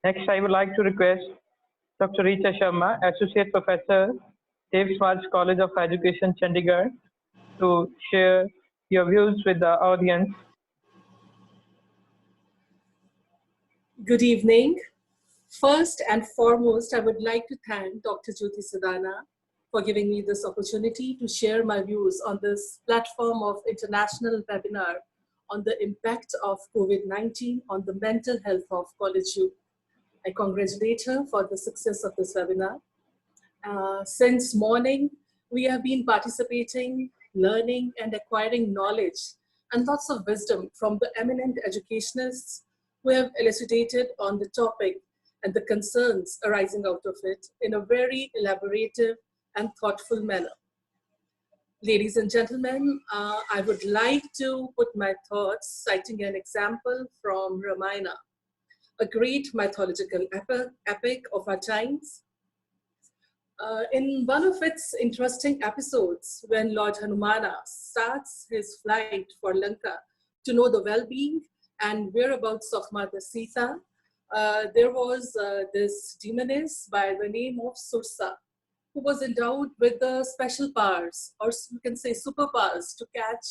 Next, I would like to request Dr. Richa Sharma, Associate Professor, Smaj College of Education, Chandigarh, to share your views with the audience. Good evening. First and foremost, I would like to thank Dr. Sidana for giving me this opportunity to share my views on this platform of international webinar on the impact of COVID-19 on the mental health of college youth. I congratulate her for the success of this webinar. Since morning, we have been participating, learning, and acquiring knowledge and lots of wisdom from the eminent educationists who have elucidated on the topic and the concerns arising out of it in a very elaborative and thoughtful manner. Ladies and gentlemen, I would like to put my thoughts citing an example from Ramayana, a great mythological epic of our times. In one of its interesting episodes, when Lord Hanumana starts his flight for Lanka to know the well-being and whereabouts of Mother Sita, there was this demoness by the name of Sursa, who was endowed with the special powers, or you can say superpowers, to catch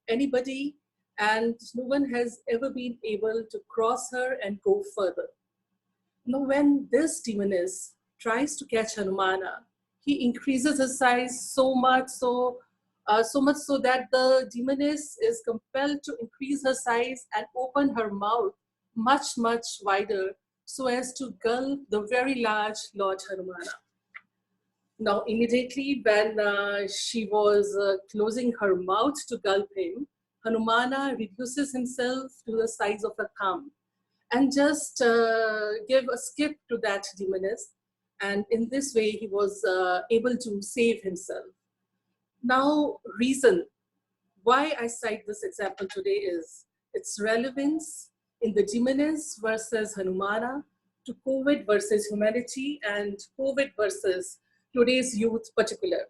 anybody, and no one has ever been able to cross her and go further. Now, when this demoness tries to catch Hanumana, he increases his size so much so that the demoness is compelled to increase her size and open her mouth much, much wider so as to gulp the very large Lord Hanumana. Now, immediately when she was closing her mouth to gulp him, Hanumana reduces himself to the size of a thumb and just give a skip to that demoness. And in this way, he was able to save himself. Now, reason why I cite this example today is its relevance in the demoness versus Hanumana, to COVID versus humanity, and COVID versus today's youth particularly.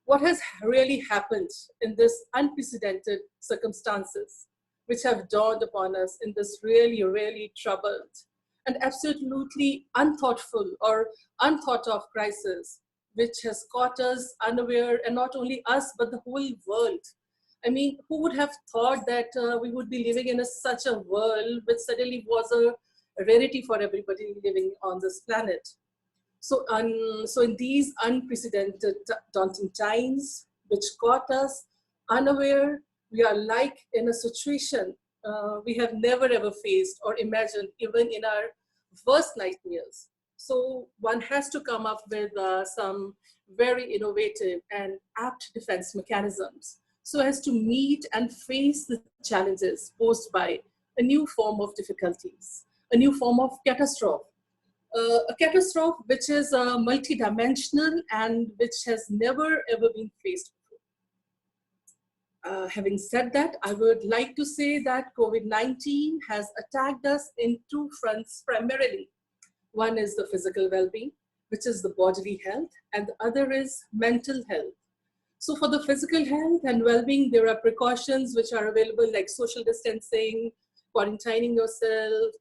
What has really happened in this unprecedented circumstances which have dawned upon us in this really, really troubled and absolutely unthoughtful or unthought of crisis, which has caught us unaware, and not only us, but the whole world. I mean, who would have thought that we would be living in such a world which suddenly was a rarity for everybody living on this planet? So in these unprecedented daunting times, which caught us unaware, we are like in a situation we have never ever faced or imagined, even in our worst nightmares. So one has to come up with some very innovative and apt defense mechanisms so as to meet and face the challenges posed by a new form of difficulties, a new form of catastrophe. A catastrophe which is multidimensional and which has never ever been faced before. Having said that, I would like to say that COVID-19 has attacked us in two fronts primarily. One is the physical well-being, which is the bodily health, and the other is mental health. So for the physical health and well-being, there are precautions which are available, like social distancing, quarantining yourself,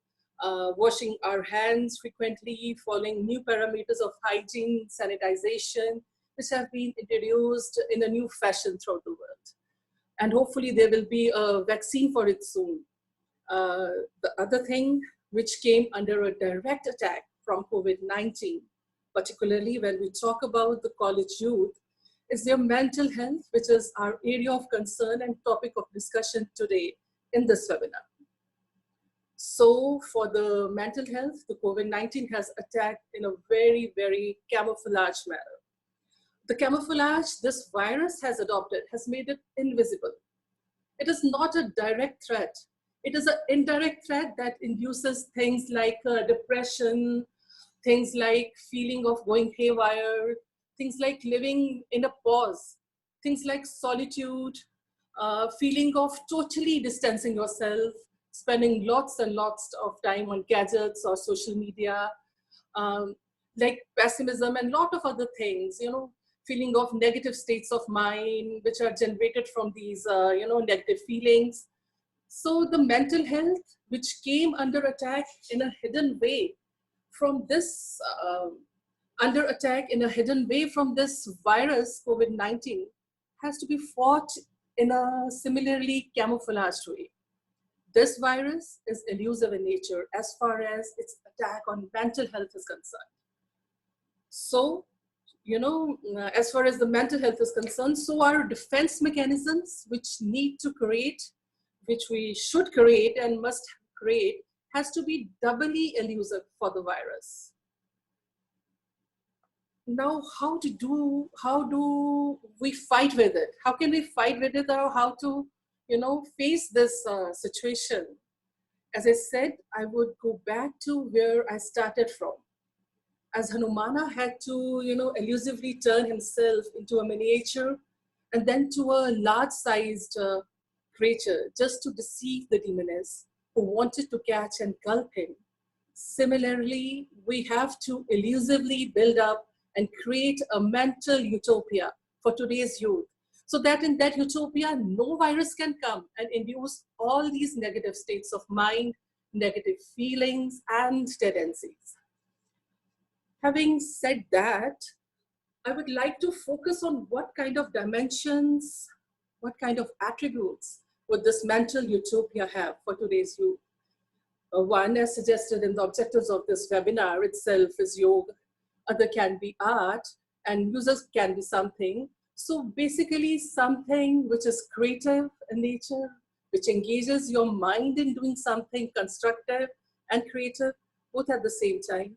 washing our hands frequently, following new parameters of hygiene, sanitization, which have been introduced in a new fashion throughout the world. And hopefully there will be a vaccine for it soon. The other thing which came under a direct attack from COVID-19, particularly when we talk about the college youth, is their mental health, which is our area of concern and topic of discussion today in this webinar. So for the mental health, the COVID-19 has attacked in a very, very camouflage manner. The camouflage this virus has adopted has made it invisible. It is not a direct threat. It is an indirect threat that induces things like depression, things like feeling of going haywire, things like living in a pause, things like solitude, feeling of totally distancing yourself, spending lots and lots of time on gadgets or social media, like pessimism and a lot of other things, feeling of negative states of mind, which are generated from these, negative feelings. So the mental health, which came under attack in a hidden way from this, under attack in a hidden way from this virus, COVID-19, has to be fought in a similarly camouflaged way. This virus is elusive in nature as far as its attack on mental health is concerned. So, as far as the mental health is concerned, so are defense mechanisms which need to create, which we should create and must create, has to be doubly elusive for the virus. Now, how do we fight with it? How can we fight with it, or how to, face this situation? As I said, I would go back to where I started from. As Hanumana had to, elusively turn himself into a miniature and then to a large-sized creature just to deceive the demoness who wanted to catch and gulp him. Similarly, we have to elusively build up and create a mental utopia for today's youth, so that in that utopia, no virus can come and induce all these negative states of mind, negative feelings, and tendencies. Having said that, I would like to focus on what kind of dimensions, what kind of attributes would this mental utopia have for today's youth. One, as suggested in the objectives of this webinar itself, is yoga. Other can be art, and users can be something. So basically something which is creative in nature, which engages your mind in doing something constructive and creative, both at the same time.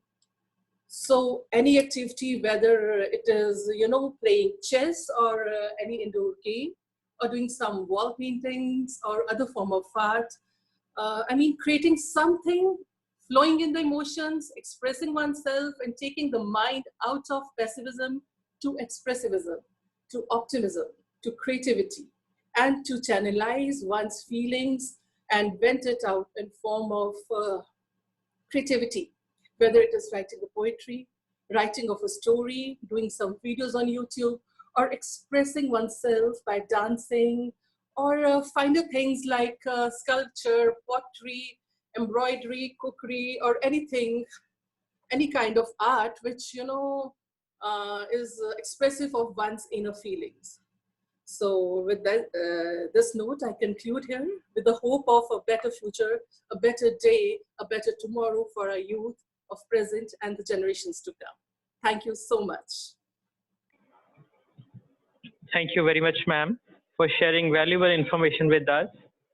So any activity, whether it is, playing chess or any indoor game, or doing some wall paintings or other form of art, creating something, flowing in the emotions, expressing oneself, and taking the mind out of pessimism to expressivism, to optimism, to creativity, and to channelize one's feelings and vent it out in form of creativity, whether it is writing a poetry, writing of a story, doing some videos on YouTube, or expressing oneself by dancing, or finer things like sculpture, pottery, embroidery, cookery, or anything, any kind of art which, is expressive of one's inner feelings. So with that, this note, I conclude here with the hope of a better future, a better day, a better tomorrow for our youth of present and the generations to come. Thank you so much. Thank you very much, ma'am, for sharing valuable information with us.